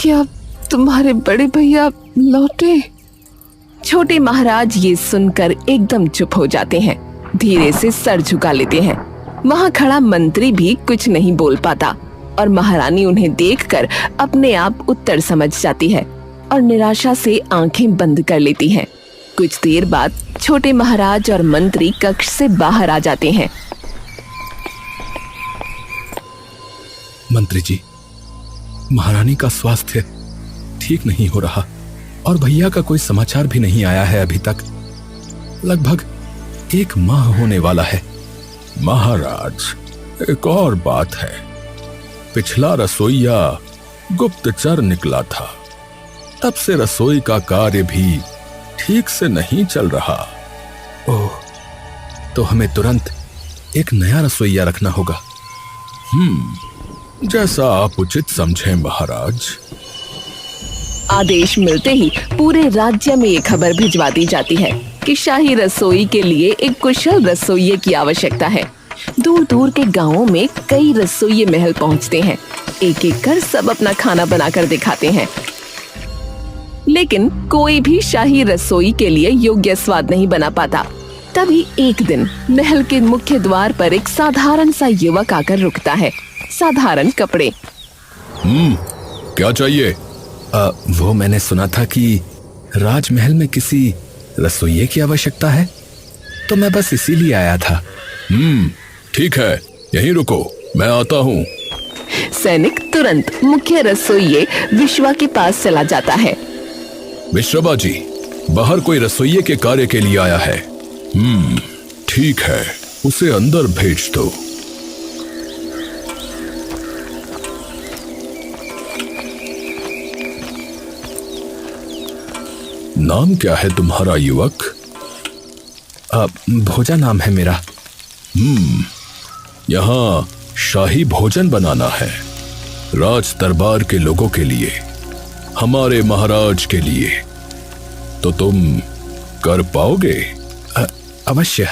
क्या तुम्हारे बड़े भैया लौटे? छोटे महाराज ये सुनकर एकदम चुप हो जाते हैं, धीरे से सर झुका लेते हैं। वहाँ खड़ा मंत्री भी कुछ नहीं बोल पाता और महारानी उन्हें देखकर अपने आप उत्तर समझ जाती है और निराशा से आंखें बंद कर लेती हैं। कुछ देर बाद छोटे महाराज और मंत्री कक्ष से बाहर आ जाते हैं। मंत्री जी, महारानी का स्वास्थ्य ठीक नहीं हो रहा और भैया का कोई समाचार भी नहीं आया है अभी तक। लगभग 1 माह होने वाला है। महाराज, एक और बात है। पिछला रसोइया गुप्तचर निकला था, तब से रसोई का कार्य भी ठीक से नहीं चल रहा। ओह, तो हमें तुरंत एक नया रसोइया रखना होगा। जैसा आप उचित समझें महाराज। आदेश मिलते ही पूरे राज्य में ये खबर भिजवा दी जाती है कि शाही रसोई के लिए एक कुशल रसोइये की आवश्यकता है। दूर दूर के गांवों में कई रसोइये महल पहुंचते हैं, एक एक कर सब अपना खाना बनाकर दिखाते हैं, लेकिन कोई भी शाही रसोई के लिए योग्य स्वाद नहीं बना पाता। तभी एक दिन महल के मुख्य द्वार पर एक साधारण सा युवक आकर रुकता है। साधारण कपड़े। क्या चाहिए? वो मैंने सुना था कि राजमहल में किसी रसोइये की आवश्यकता है, तो मैं बस इसीलिए आया था। ठीक है, यहीं रुको, मैं आता हूँ। सैनिक तुरंत मुख्य रसोइये विश्वा के पास चला जाता है। विश्वा जी, बाहर कोई रसोइये के कार्य के लिए आया है। ठीक है, उसे अंदर भेज दो। नाम क्या है तुम्हारा युवक? भोजा नाम है मेरा। यहाँ शाही भोजन बनाना है, राज दरबार के लोगों के लिए, हमारे महाराज के लिए। तो तुम कर पाओगे? अवश्य।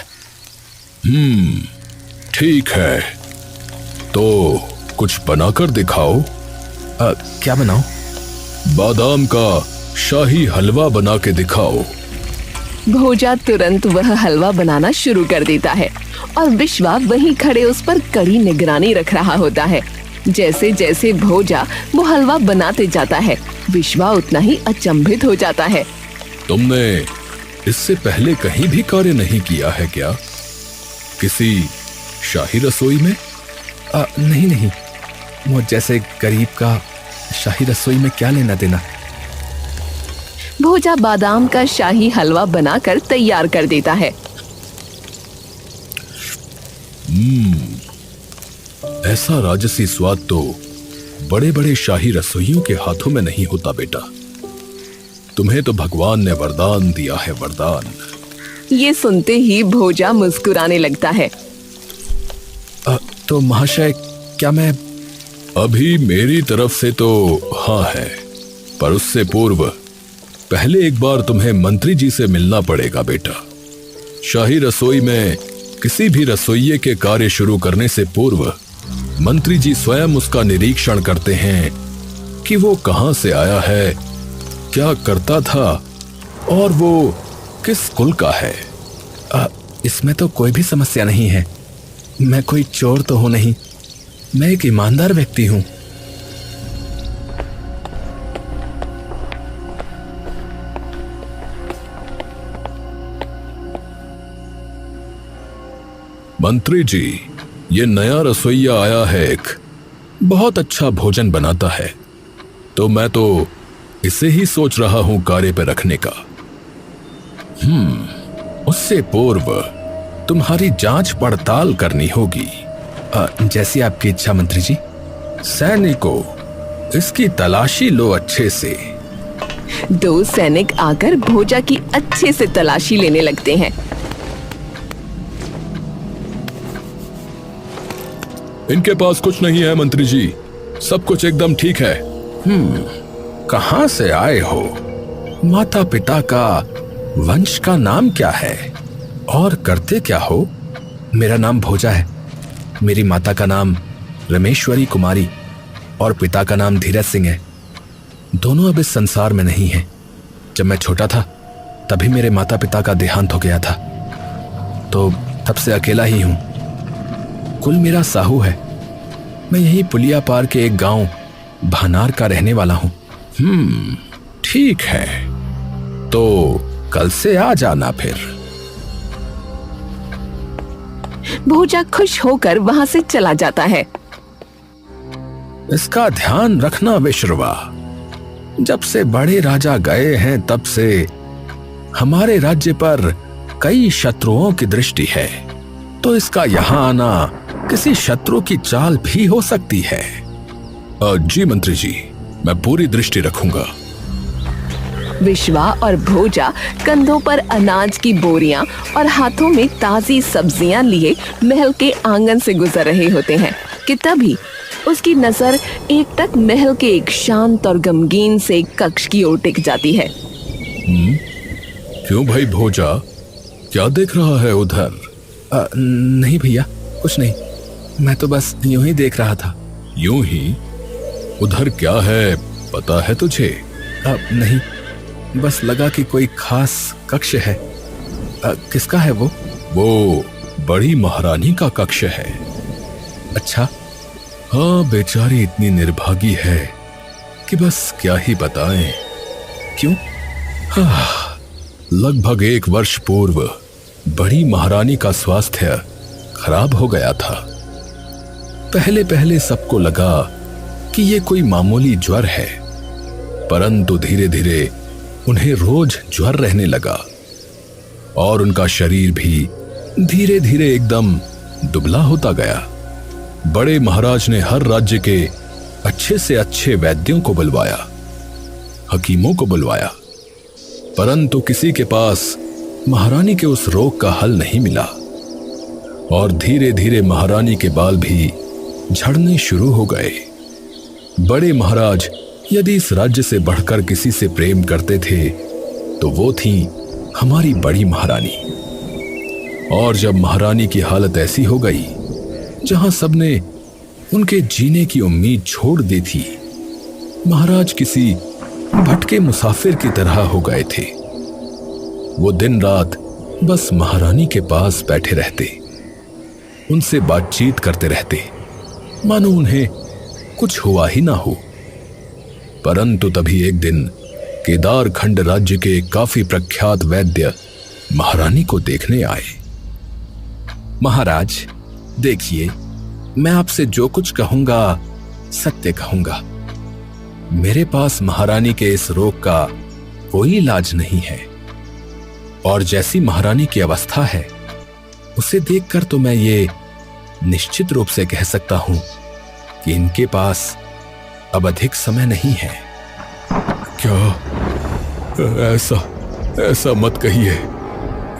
ठीक है, तो कुछ बनाकर दिखाओ। क्या बनाओ? बादाम का शाही हलवा बना के दिखाओ। भोजा तुरंत वह हलवा बनाना शुरू कर देता है और विश्वा वहीं खड़े उस पर कड़ी निगरानी रख रहा होता है। जैसे जैसे भोजा वो हलवा बनाते जाता है, विश्वा उतना ही अचंभित हो जाता है। तुमने इससे पहले कहीं भी कार्य नहीं किया है क्या? किसी शाही रसोई में? नहीं, वो जैसे गरीब का शाही रसोई में क्या लेना देना। भोजा बादाम का शाही हलवा बनाकर तैयार कर देता है। ऐसा राजसी स्वाद तो बड़े बड़े शाही रसोइयों के हाथों में नहीं होता बेटा। तुम्हें तो भगवान ने वरदान दिया है, वरदान। ये सुनते ही भोजा मुस्कुराने लगता है। तो महाशय, क्या मैं? अभी मेरी तरफ से तो हाँ है, पर उससे पूर्व पहले एक बार तुम्हें मंत्री जी से मिलना पड़ेगा बेटा। शाही रसोई में किसी भी रसोइये के कार्य शुरू करने से पूर्व मंत्री जी स्वयं उसका निरीक्षण करते हैं कि वो कहां से आया है, क्या करता था और वो किस कुल का है। इसमें तो कोई भी समस्या नहीं है। मैं कोई चोर तो हूं नहीं, मैं एक ईमानदार व्यक्ति हूं। मंत्री जी, ये नया रसोइया आया है, एक बहुत अच्छा भोजन बनाता है, तो मैं तो इसे ही सोच रहा हूं कार्य पे रखने का। उससे पूर्व तुम्हारी जांच पड़ताल करनी होगी। जैसी आपकी इच्छा मंत्री जी। सैनिकों, इसकी तलाशी लो अच्छे से। 2 सैनिक आकर भोजा की अच्छे से तलाशी लेने लगते हैं। इनके पास कुछ नहीं है मंत्री जी, सब कुछ एकदम ठीक है। कहां से आए हो? माता पिता का वंश का नाम क्या है और करते क्या हो? मेरा नाम भोजा है। मेरी माता का नाम रमेश्वरी कुमारी और पिता का नाम धीरज सिंह है। दोनों अब इस संसार में नहीं हैं। जब मैं छोटा था तभी मेरे माता पिता का देहांत हो गया था, तो तब से अकेला ही हूं। कुल मेरा साहू है। मैं यही पुलिया पार के एक गांव भानार का रहने वाला हूं। ठीक है, तो कल से आ जाना फिर। भोजा खुश होकर वहां से चला जाता है। इसका ध्यान रखना विश्रवा, जब से बड़े राजा गए हैं तब से हमारे राज्य पर कई शत्रुओं की दृष्टि है, तो इसका यहां आना किसी शत्रु की चाल भी हो सकती है। जी मंत्री जी, मैं पूरी दृष्टि रखूंगा। विश्वा और भोजा कंधों पर अनाज की बोरियां और हाथों में ताजी सब्जियां लिए महल के आंगन से गुजर रहे होते हैं कि तभी उसकी नजर एकटक महल के एक शांत और गमगीन से कक्ष की ओर टिक जाती है। क्यों भाई भोजा, क्या देख रहा है उधर? नहीं भैया, कुछ नहीं, मैं तो बस यूं ही देख रहा था। यूं ही? उधर क्या है, पता है तुझे? नहीं, बस लगा कि कोई खास कक्ष है। किसका है वो? वो बड़ी महारानी का कक्ष है। अच्छा। हाँ, बेचारी इतनी निर्भागी है कि बस क्या ही बताएं। क्यों? लगभग 1 वर्ष पूर्व बड़ी महारानी का स्वास्थ्य खराब हो गया था। पहले पहले सबको लगा कि ये कोई मामूली ज्वर है, परंतु धीरे धीरे उन्हें रोज ज्वर रहने लगा और उनका शरीर भी धीरे धीरे एकदम दुबला होता गया। बड़े महाराज ने हर राज्य के अच्छे से अच्छे वैद्यों को बुलवाया, हकीमों को बुलवाया, परंतु किसी के पास महारानी के उस रोग का हल नहीं मिला और धीरे धीरे महारानी के बाल भी झड़ने शुरू हो गए। बड़े महाराज यदि इस राज्य से बढ़कर किसी से प्रेम करते थे तो वो थी हमारी बड़ी महारानी। और जब महारानी की हालत ऐसी हो गई जहां सबने उनके जीने की उम्मीद छोड़ दी थी, महाराज किसी भटके मुसाफिर की तरह हो गए थे। वो दिन रात बस महारानी के पास बैठे रहते, उनसे बातचीत करते रहते, मानो उन्हें कुछ हुआ ही ना हो। परंतु तभी एक दिन केदारखंड राज्य के काफी प्रख्यात वैद्य महारानी को देखने आए। महाराज, देखिए, मैं आपसे जो कुछ कहूंगा सत्य कहूंगा। मेरे पास महारानी के इस रोग का कोई इलाज नहीं है और जैसी महारानी की अवस्था है उसे देखकर तो मैं ये निश्चित रूप से कह सकता हूं कि इनके पास अब अधिक समय नहीं है। क्या? ऐसा मत कहिए,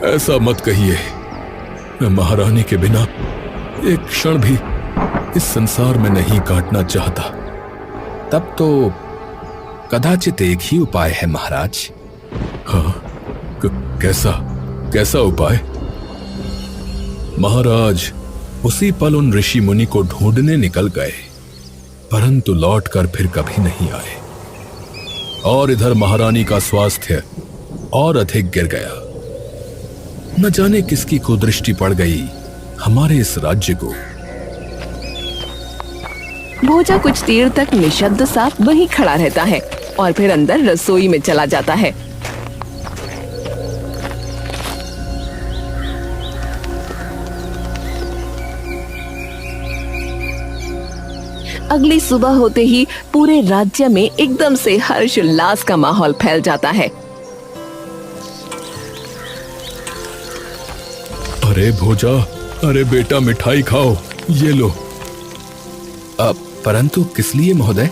ऐसा मत कहिए। मैं महारानी के बिना एक क्षण भी इस संसार में नहीं काटना चाहता। तब तो कदाचित एक ही उपाय है महाराज। हाँ, कैसा उपाय? महाराज उसी पल उन ऋषि मुनि को ढूंढने निकल गए, परंतु लौटकर फिर कभी नहीं आए और इधर महारानी का स्वास्थ्य और अधिक गिर गया। न जाने किसकी कुदृष्टि पड़ गई हमारे इस राज्य को। भोजा कुछ देर तक निशब्द सा वहीं खड़ा रहता है और फिर अंदर रसोई में चला जाता है। अगली सुबह होते ही पूरे राज्य में एकदम से हर्ष उल्लास का माहौल फैल जाता है। अरे भोजा, अरे बेटा, मिठाई खाओ, ये लो। परंतु किस लिए महोदय?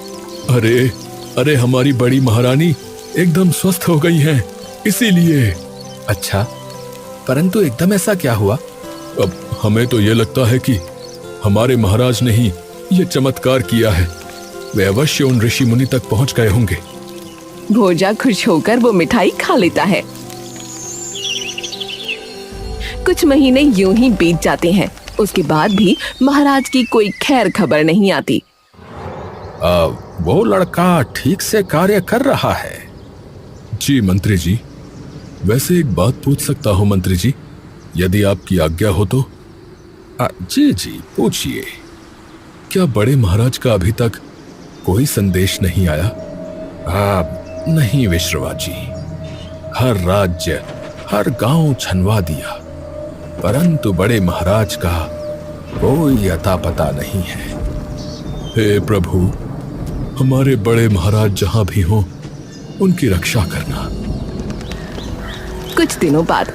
अरे हमारी बड़ी महारानी एकदम स्वस्थ हो गई हैं, इसीलिए। अच्छा, परंतु एकदम ऐसा क्या हुआ? अब हमें तो ये लगता है कि हमारे महाराज ने ही ये चमत्कार किया है। वे अवश्य उन ऋषि मुनि तक पहुंच गए होंगे। भोजा खुश होकर वो मिठाई खा लेता है। कुछ महीने यूं ही बीत जाते हैं। उसके बाद भी महाराज की कोई खैर खबर नहीं आती। वो लड़का ठीक से कार्य कर रहा है। जी मंत्री जी, वैसे एक बात पूछ सकता हूं मंत्री जी, यदि आपकी आज्ञा हो तो? जी जी पूछिए। क्या बड़े महाराज का अभी तक कोई संदेश नहीं आया? नहीं विश्रवा जी, हर राज्य हर गांव छनवा दिया, परंतु बड़े महाराज का कोई अता पता नहीं है। हे प्रभु, हमारे बड़े महाराज जहां भी हों उनकी रक्षा करना। कुछ दिनों बाद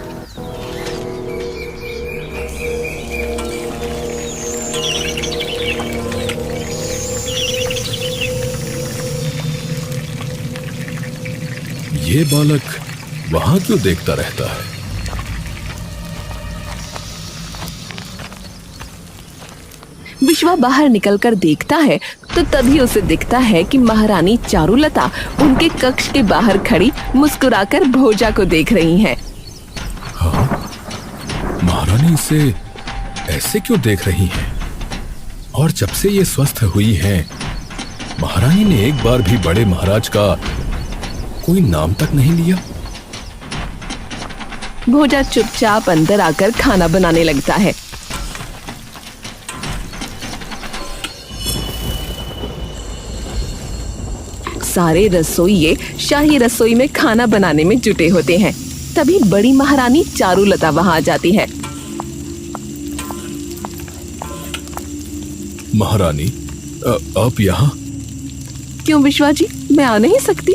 ये बालक वहां क्यों देखता रहता है? विश्वा बाहर निकलकर देखता है तो तभी उसे दिखता है कि महारानी चारुलता उनके कक्ष के बाहर खड़ी मुस्कुराकर भोजा को देख रही हैं। हाँ, महारानी इसे ऐसे क्यों देख रही हैं? और जब से ये स्वस्थ हुई हैं, महारानी ने एक बार भी बड़े महाराज का कोई नाम तक नहीं लिया। भोजा चुपचाप अंदर आकर खाना बनाने लगता है। सारे रसोइये शाही रसोई में खाना बनाने में जुटे होते हैं। तभी बड़ी महारानी चारुलता वहां आ जाती है। महारानी, आप यहाँ? क्यों विश्वा जी, मैं आ नहीं सकती?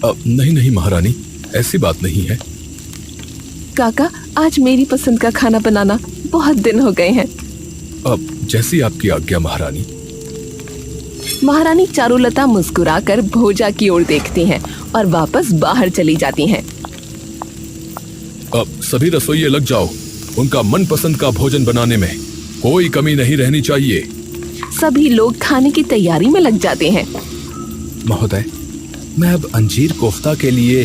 नहीं नहीं महारानी, ऐसी बात नहीं है। काका, आज मेरी पसंद का खाना बनाना, बहुत दिन हो गए हैं। अब जैसी आपकी आज्ञा महारानी। महारानी चारुलता मुस्कुराकर भोजा की ओर देखती हैं और वापस बाहर चली जाती हैं। अब सभी रसोइये लग जाओ, उनका मनपसंद का भोजन बनाने में कोई कमी नहीं रहनी चाहिए। सभी लोग खाने की तैयारी में लग जाते हैं। महोदय, मैं अब अंजीर कोफ्ता के लिए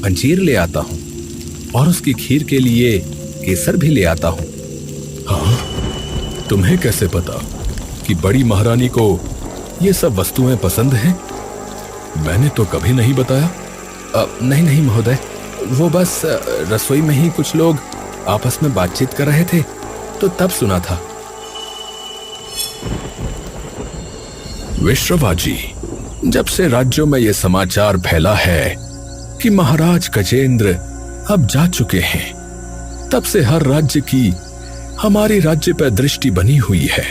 अंजीर ले आता हूँ और उसकी खीर के लिए केसर भी ले आता हूँ। हाँ, तुम्हें कैसे पता कि बड़ी महारानी को ये सब वस्तुएं पसंद हैं? मैंने तो कभी नहीं बताया। नहीं नहीं महोदय, वो बस रसोई में ही कुछ लोग आपस में बातचीत कर रहे थे तो तब सुना था। विश्रवा जी, जब से राज्यों में ये समाचार फैला है कि महाराज गजेंद्र अब जा चुके हैं, तब से हर राज्य की हमारे राज्य पर दृष्टि बनी हुई है,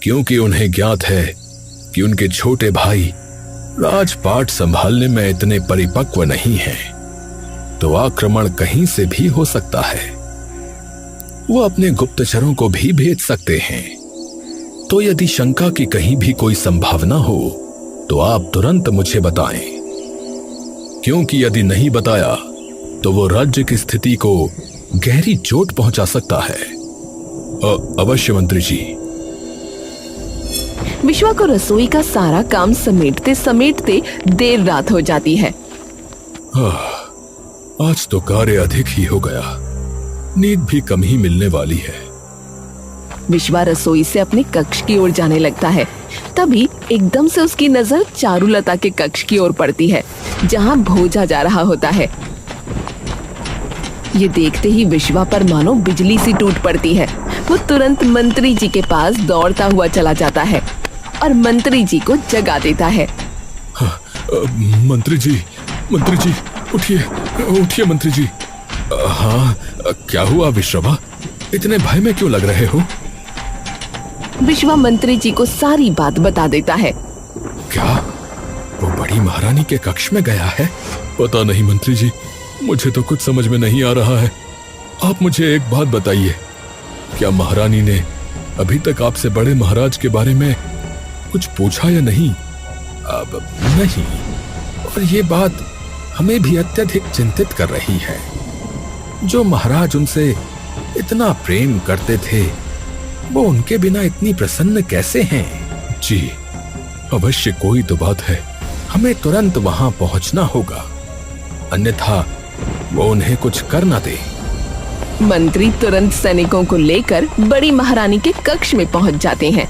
क्योंकि उन्हें ज्ञात है कि उनके छोटे भाई राजपाट संभालने में इतने परिपक्व नहीं हैं, तो आक्रमण कहीं से भी हो सकता है। वो अपने गुप्तचरों को भी भेज सकते हैं। तो यदि शंका की कहीं भी कोई संभावना हो तो आप तुरंत मुझे बताएं, क्योंकि यदि नहीं बताया तो वो राज्य की स्थिति को गहरी चोट पहुंचा सकता है। अवश्य मंत्री जी। विश्वा को रसोई का सारा काम समेटते समेटते देर रात हो जाती है। आज तो कार्य अधिक ही हो गया, नींद भी कम ही मिलने वाली है। विश्वा रसोई से अपने कक्ष की ओर जाने लगता है। तभी एकदम से उसकी नजर चारुलता के कक्ष की ओर पड़ती है, जहां भोजा जा रहा होता है। ये देखते ही विश्वा पर मानो बिजली सी टूट पड़ती है। वो तुरंत मंत्री जी के पास दौड़ता हुआ चला जाता है और मंत्री जी को जगा देता है। मंत्री जी उठिए उठिए मंत्री जी। हाँ, क्या हुआ विश्रवा, इतने भय में क्यों लग रहे हो? विश्वा मंत्री जी को सारी बात बता देता है। क्या वो बड़ी महारानी के कक्ष में गया है? पता नहीं मंत्री जी, मुझे तो कुछ समझ में नहीं आ रहा है। आप मुझे एक बात बताइए, क्या महारानी ने अभी तक आपसे बड़े महाराज के बारे में कुछ पूछा या नहीं? अब नहीं, और ये बात हमें भी अत्यधिक चिंतित कर रही है। जो महाराज उनसे इतना प्रेम करते थे, वो उनके बिना इतनी प्रसन्न कैसे हैं? जी, अवश्य कोई तो बात है। हमें तुरंत वहां पहुंचना होगा, अन्यथा वो उन्हें कुछ कर न दे। मंत्री तुरंत सैनिकों को लेकर बड़ी महारानी के कक्ष में पहुंच जाते हैं।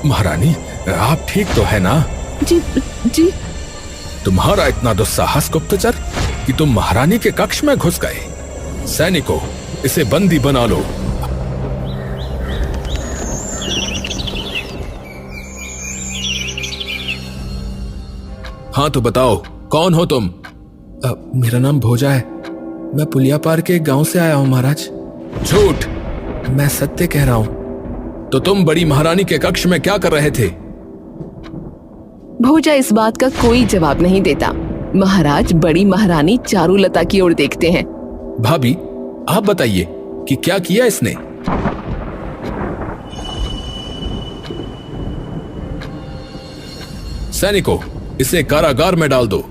महारानी, आप ठीक तो है ना? जी जी। तुम्हारा इतना दुस्साहस गुप्तचर कि तुम महारानी के कक्ष में घुस गए। सैनिकों, इसे बंदी बना लो। हाँ तो बताओ, कौन हो तुम? मेरा नाम भोजा है। मैं पुलिया पार के एक गांव से आया हूं महाराज। झूठ। मैं सत्य कह रहा हूं। तो तुम बड़ी महारानी के कक्ष में क्या कर रहे थे? भोजा इस बात का कोई जवाब नहीं देता। महाराज बड़ी महारानी चारुलता की ओर देखते हैं। भाभी, आप बताइए कि क्या किया इसने? सैनिकों, इसे कारागार में डाल दो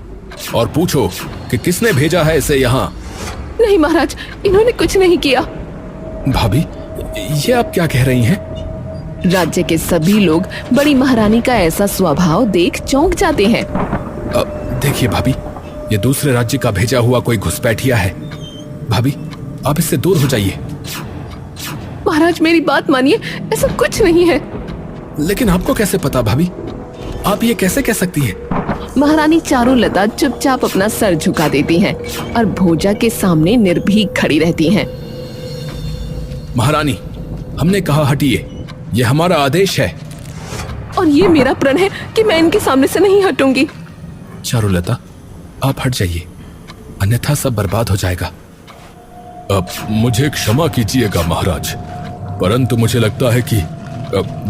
और पूछो कि किसने भेजा है इसे यहाँ। नहीं महाराज, इन्होंने कुछ नहीं किया। भाभी, ये आप क्या कह रही हैं? राज्य के सभी लोग बड़ी महारानी का ऐसा स्वभाव देख चौंक जाते हैं। देखिए भाभी, ये दूसरे राज्य का भेजा हुआ कोई घुसपैठिया है। भाभी, आप इससे दूर हो जाइए। महाराज मेरी बात मानिए, ऐसा कुछ नहीं है। लेकिन आपको कैसे पता भाभी? आप ये कैसे कह सकती हैं? महारानी चारुलता चुपचाप अपना सर झुका देती हैं और भोजा के सामने निर्भीक खड़ी रहती हैं। महारानी, हमने कहा हटिए, ये हमारा आदेश है। और ये मेरा प्रण है कि मैं इनके सामने से नहीं हटूंगी। चारुलता, आप हट जाइए, अन्यथा सब बर्बाद हो जाएगा। अब मुझे क्षमा कीजिएगा महाराज, परंतु मुझे लगता है कि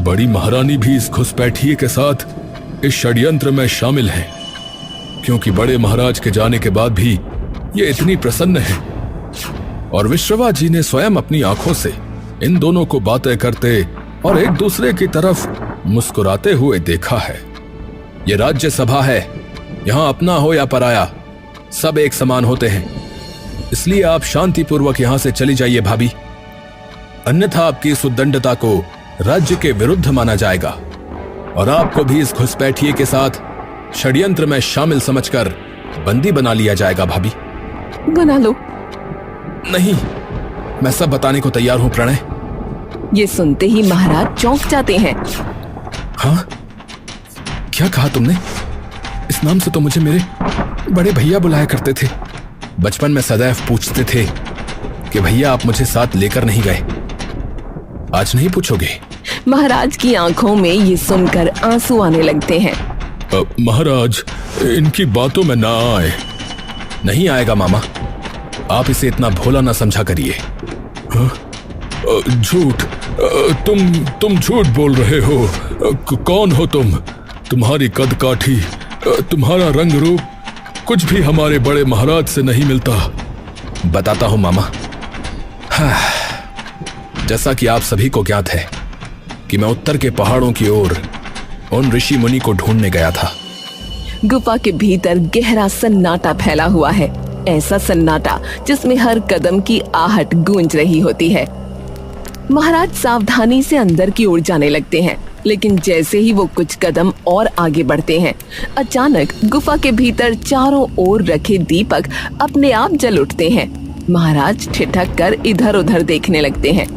बड़ी महारानी भी इस घुसपैठिए के साथ इस षड्यंत्र में शामिल है, क्योंकि बड़े महाराज के जाने के बाद भी ये इतनी प्रसन्न है। और विश्रवा जी ने स्वयं अपनी आंखों से इन दोनों को बातें करते और एक दूसरे की तरफ मुस्कुराते हुए देखा है। ये राज्य सभा है, यहाँ अपना हो या पराया, सब एक समान होते हैं। इसलिए आप शांतिपूर्वक यहाँ से चली जाइए भाभी, अन्यथा आपकी इस उद्दंडता को राज्य के विरुद्ध माना जाएगा और आपको भी इस घुसपैठिए के साथ षड्यंत्र में शामिल समझकर बंदी बना लिया जाएगा। भाभी, बना लो। नहीं, मैं सब बताने को तैयार हूं प्रणय। ये सुनते ही महाराज चौंक जाते हैं। हाँ, क्या कहा तुमने? इस नाम से तो मुझे मेरे बड़े भैया बुलाया करते थे। बचपन में सदैव पूछते थे कि भैया आप मुझे साथ लेकर नहीं गए, आज नहीं पूछोगे? महाराज की आंखों में ये सुनकर आंसू आने लगते हैं। महाराज, इनकी बातों में ना आए। नहीं आएगा मामा, आप इसे इतना भोला ना समझा करिए। झूठ, तुम झूठ बोल रहे हो। कौन हो तुम? तुम्हारी कद काठी, तुम्हारा रंग रूप कुछ भी हमारे बड़े महाराज से नहीं मिलता। बताता हूं मामा। हाँ, जैसा कि आप सभी को ज्ञात है कि मैं उत्तर के पहाड़ों की ओर उन ऋषि मुनि को ढूंढने गया था। गुफा के भीतर गहरा सन्नाटा फैला हुआ है, ऐसा सन्नाटा जिसमें हर कदम की आहट गूंज रही होती है। महाराज सावधानी से अंदर की ओर जाने लगते हैं, लेकिन जैसे ही वो कुछ कदम और आगे बढ़ते हैं, अचानक गुफा के भीतर चारों ओर रखे दीपक अपने आप जल उठते हैं। महाराज ठिठक कर इधर उधर देखने लगते हैं।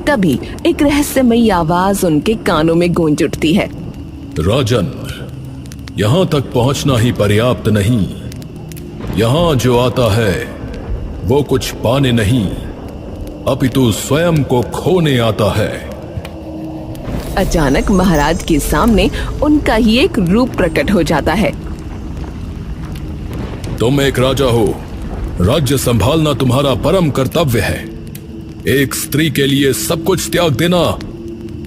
तभी एक रहस्यमयी आवाज उनके कानों में गूंज उठती है। राजन, यहाँ तक पहुँचना ही पर्याप्त नहीं। यहाँ जो आता है वो कुछ पाने नहीं, अपितु स्वयं को खोने आता है। अचानक महाराज के सामने उनका ही एक रूप प्रकट हो जाता है। तुम एक राजा हो, राज्य संभालना तुम्हारा परम कर्तव्य है। एक स्त्री के लिए सब कुछ त्याग देना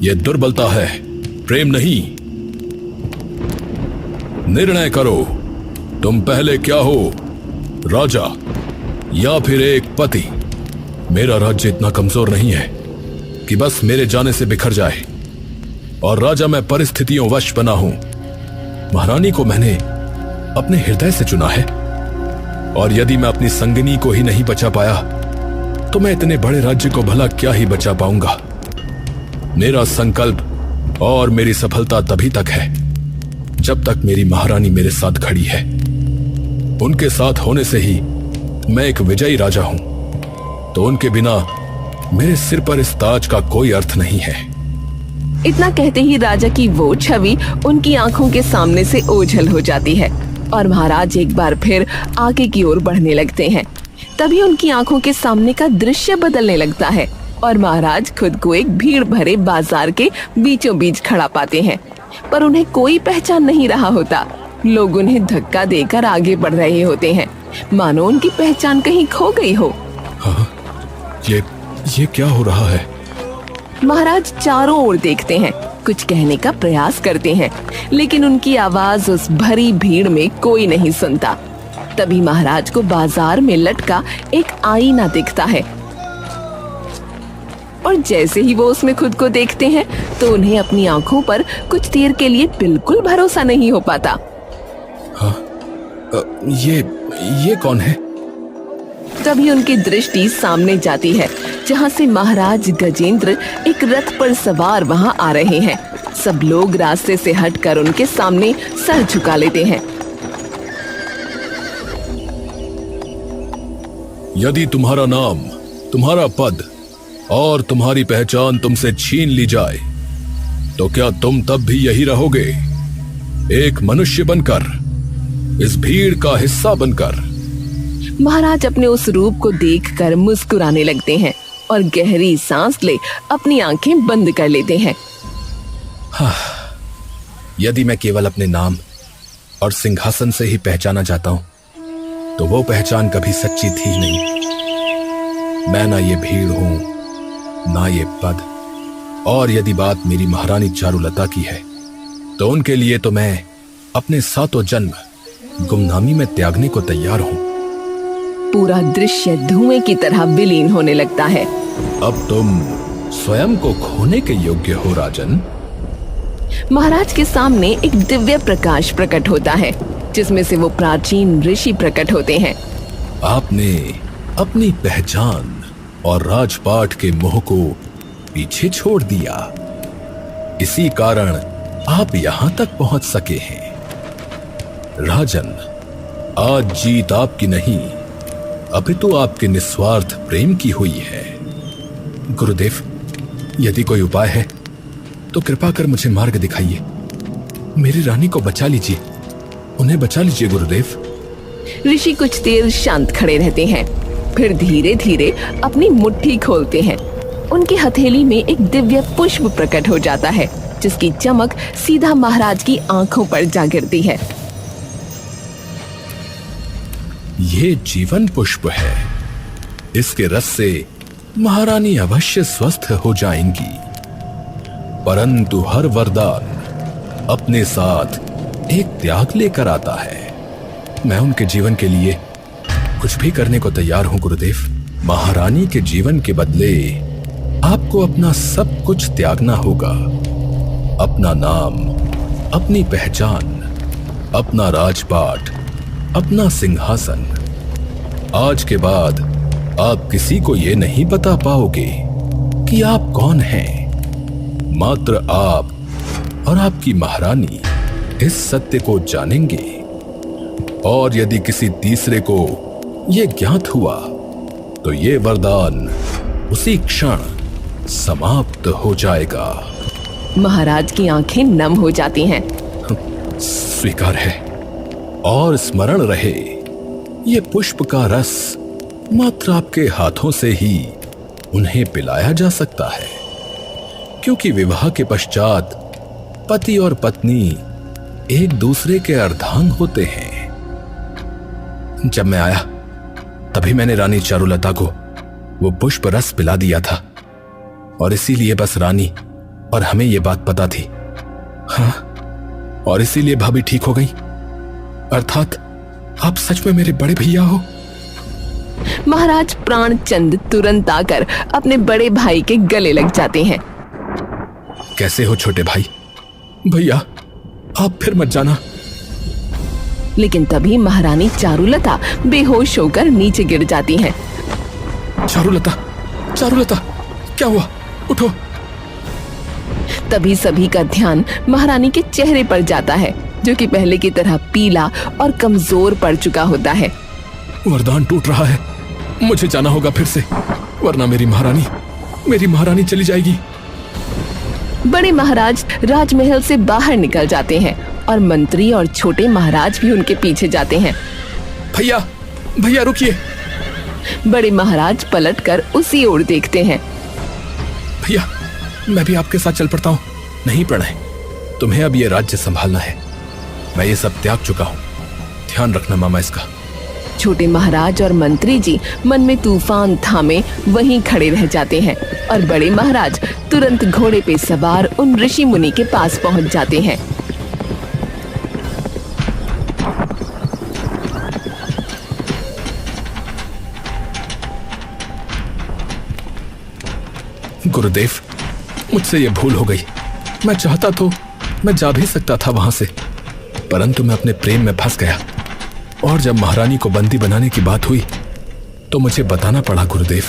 यह दुर्बलता है, प्रेम नहीं। निर्णय करो, तुम पहले क्या हो, राजा या फिर एक पति? मेरा राज्य इतना कमजोर नहीं है कि बस मेरे जाने से बिखर जाए, और राजा मैं परिस्थितियों वश बना हूं। महारानी को मैंने अपने हृदय से चुना है, और यदि मैं अपनी संगिनी को ही नहीं बचा पाया तो मैं इतने बड़े राज्य को भला क्या ही बचा पाऊंगा। मेरा संकल्प और मेरी सफलता तभी तक है जब तक मेरी महारानी मेरे साथ खड़ी है। उनके साथ होने से ही मैं एक विजयी राजा हूं, तो उनके बिना मेरे सिर पर इस ताज का कोई अर्थ नहीं है। इतना कहते ही राजा की वो छवि उनकी आंखों के सामने से ओझल हो जाती है और महाराज एक बार फिर आगे की ओर बढ़ने लगते हैं। तभी उनकी आंखों के सामने का दृश्य बदलने लगता है और महाराज खुद को एक भीड़ भरे बाजार के बीचों बीच खड़ा पाते हैं, पर उन्हें कोई पहचान नहीं रहा होता। लोग उन्हें धक्का देकर आगे बढ़ रहे होते हैं, मानो उनकी पहचान कहीं खो गई हो। हाँ, ये क्या हो रहा है? महाराज चारों ओर देखते हैं, कुछ कहने का प्रयास करते हैं, लेकिन उनकी आवाज उस भरी भीड़ में कोई नहीं सुनता। तभी महाराज को बाजार में लटका एक आईना दिखता है और जैसे ही वो उसमें खुद को देखते हैं तो उन्हें अपनी आंखों पर कुछ देर के लिए बिल्कुल भरोसा नहीं हो पाता। हाँ, ये कौन है? तभी उनकी दृष्टि सामने जाती है, जहाँ से महाराज गजेंद्र एक रथ पर सवार वहाँ आ रहे हैं। सब लोग रास्ते से हटकर उनके सामने सर झुका लेते हैं। यदि तुम्हारा नाम, तुम्हारा पद और तुम्हारी पहचान तुमसे छीन ली जाए तो क्या तुम तब भी यही रहोगे, एक मनुष्य बनकर, इस भीड़ का हिस्सा बनकर? महाराज अपने उस रूप को देखकर मुस्कुराने लगते हैं और गहरी सांस ले अपनी आंखें बंद कर लेते हैं। हाँ, यदि मैं केवल अपने नाम और सिंहासन से ही पहचाना जाता हूं तो वो पहचान कभी सच्ची थी नहीं। मैं ना ये भीड़ हूं, ना ये पद, और यदि बात मेरी महारानी चारुलता की है तो उनके लिए तो मैं अपने सातों जन्म गुमनामी में त्यागने को तैयार हूं। पूरा दृश्य धुएं की तरह विलीन होने लगता है। अब तुम स्वयं को खोने के योग्य हो राजन। महाराज के सामने एक दिव्य प्रकाश प्रकट होता है, जिसमें से वो प्राचीन ऋषि प्रकट होते हैं। आपने अपनी पहचान और राजपाट के मोह को पीछे छोड़ दिया, इसी कारण आप यहां तक पहुंच सके हैं। राजन, आज जीत आपकी नहीं अपितु आपके निस्वार्थ प्रेम की हुई है। गुरुदेव, यदि कोई उपाय है तो कृपा कर मुझे मार्ग दिखाइए। मेरी रानी को बचा लीजिए, उन्हें बचा लीजिए गुरुदेव। ऋषि कुछ देर शांत खड़े रहते हैं, फिर धीरे धीरे अपनी मुट्ठी खोलते हैं। उनकी हथेली में एक दिव्य पुष्प प्रकट हो जाता है, जिसकी चमक सीधा महाराज की आंखों पर जा गिरती है। ये जीवन पुष्प है, इसके रस से महारानी अवश्य स्वस्थ हो जाएंगी, परंतु हर वरदान अपने साथ एक त्याग लेकर आता है। मैं उनके जीवन के लिए कुछ भी करने को तैयार हूं गुरुदेव। महारानी के जीवन के बदले आपको अपना सब कुछ त्यागना होगा, अपना नाम, अपनी पहचान, अपना राजपाट, अपना सिंहासन। आज के बाद आप किसी को यह नहीं बता पाओगे कि आप कौन हैं। मात्र आप और आपकी महारानी इस सत्य को जानेंगे, और यदि किसी तीसरे को यह ज्ञात हुआ तो यह वरदान उसी क्षण समाप्त हो जाएगा। महाराज की आंखें नम हो जाती हैं। स्वीकार है, और स्मरण रहे, ये पुष्प का रस मात्र आपके हाथों से ही उन्हें पिलाया जा सकता है, क्योंकि विवाह के पश्चात पति और पत्नी एक दूसरे के अर्धांग होते हैं। जब मैं आया तभी मैंने रानी चारुलता को वो पुष्प रस पिला दिया था, और इसीलिए बस रानी और हमें ये बात पता थी। हाँ, और इसीलिए भाभी ठीक हो गई। अर्थात आप सच में मेरे बड़े भैया हो। महाराज प्राणचंद तुरंत आकर अपने बड़े भाई के गले लग जाते हैं। कैसे हो छोटे भाई? भैया, आप फिर मत जाना। लेकिन तभी महारानी चारुलता बेहोश होकर नीचे गिर जाती हैं। चारुलता, चारुलता, क्या हुआ? उठो। तभी सभी का ध्यान महारानी के चेहरे पर जाता है, जो कि पहले की तरह पीला और कमजोर पड़ चुका होता है। वरदान टूट रहा है, मुझे जाना होगा फिर से, वरना मेरी महारानी चली जाएगी। बड़े महाराज राजमहल से बाहर निकल जाते हैं और मंत्री और छोटे महाराज भी उनके पीछे जाते हैं। भैया भैया रुकिए। बड़े महाराज पलटकर उसी ओर देखते हैं। भैया मैं भी आपके साथ चल पड़ता हूँ। नहीं प्रणय, तुम्हें अब ये राज्य संभालना है। मैं ये सब त्याग चुका हूँ, ध्यान रखना मामा इसका। छोटे महाराज और मंत्री जी मन में तूफान थामे वहीं खड़े रह जाते हैं और बड़े महाराज तुरंत घोड़े पे सवार उन ऋषि मुनि के पास पहुंच जाते हैं। गुरुदेव, मुझसे ये भूल हो गई। मैं चाहता तो मैं जा भी सकता था वहां से, परंतु मैं अपने प्रेम में फंस गया और जब महारानी को बंदी बनाने की बात हुई तो मुझे बताना पड़ा। गुरुदेव,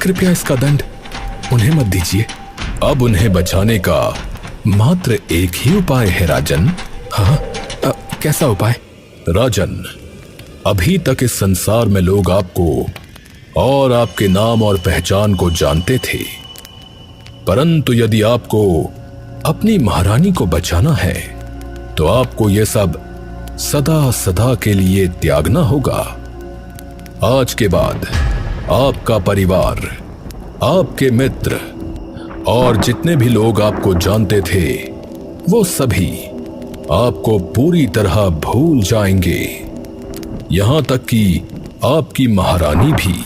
कृपया इसका दंड उन्हें मत दीजिए। अब उन्हें बचाने का मात्र एक ही उपाय है राजन। हाँ, कैसा उपाय? राजन, अभी तक इस संसार में लोग आपको और आपके नाम और पहचान को जानते थे, परंतु यदि आपको अपनी महारानी को बचाना है तो आपको यह सब सदा सदा के लिए त्यागना होगा। आज के बाद आपका परिवार, आपके मित्र और जितने भी लोग आपको जानते थे वो सभी आपको पूरी तरह भूल जाएंगे। यहां तक कि आपकी महारानी भी,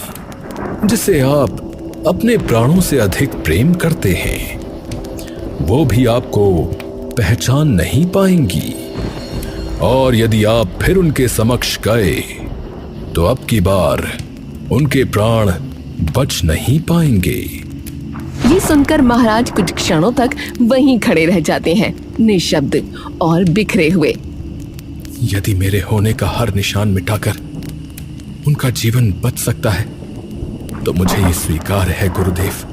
जिसे आप अपने प्राणों से अधिक प्रेम करते हैं, वो भी आपको पहचान नहीं पाएंगी। और यदि आप फिर उनके समक्ष गए तो अब की बार उनके प्राण बच नहीं पाएंगे। ये सुनकर महाराज कुछ क्षणों तक वहीं खड़े रह जाते हैं, निशब्द और बिखरे हुए। यदि मेरे होने का हर निशान मिटाकर उनका जीवन बच सकता है तो मुझे ये स्वीकार है गुरुदेव।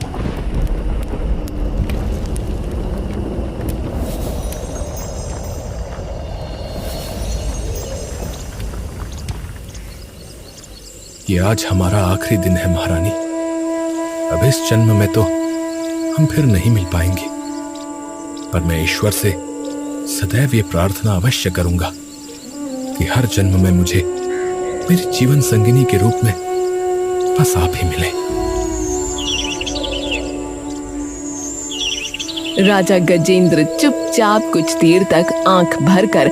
ये आज हमारा आखिरी दिन है महारानी। अब इस जन्म में तो हम फिर नहीं मिल पाएंगे, पर मैं ईश्वर से सदैव ये प्रार्थना अवश्य करूंगा कि हर जन्म में मुझे मेरी जीवन संगिनी के रूप में बस आप ही मिले। राजा गजेंद्र चुपचाप कुछ देर तक आंख भरकर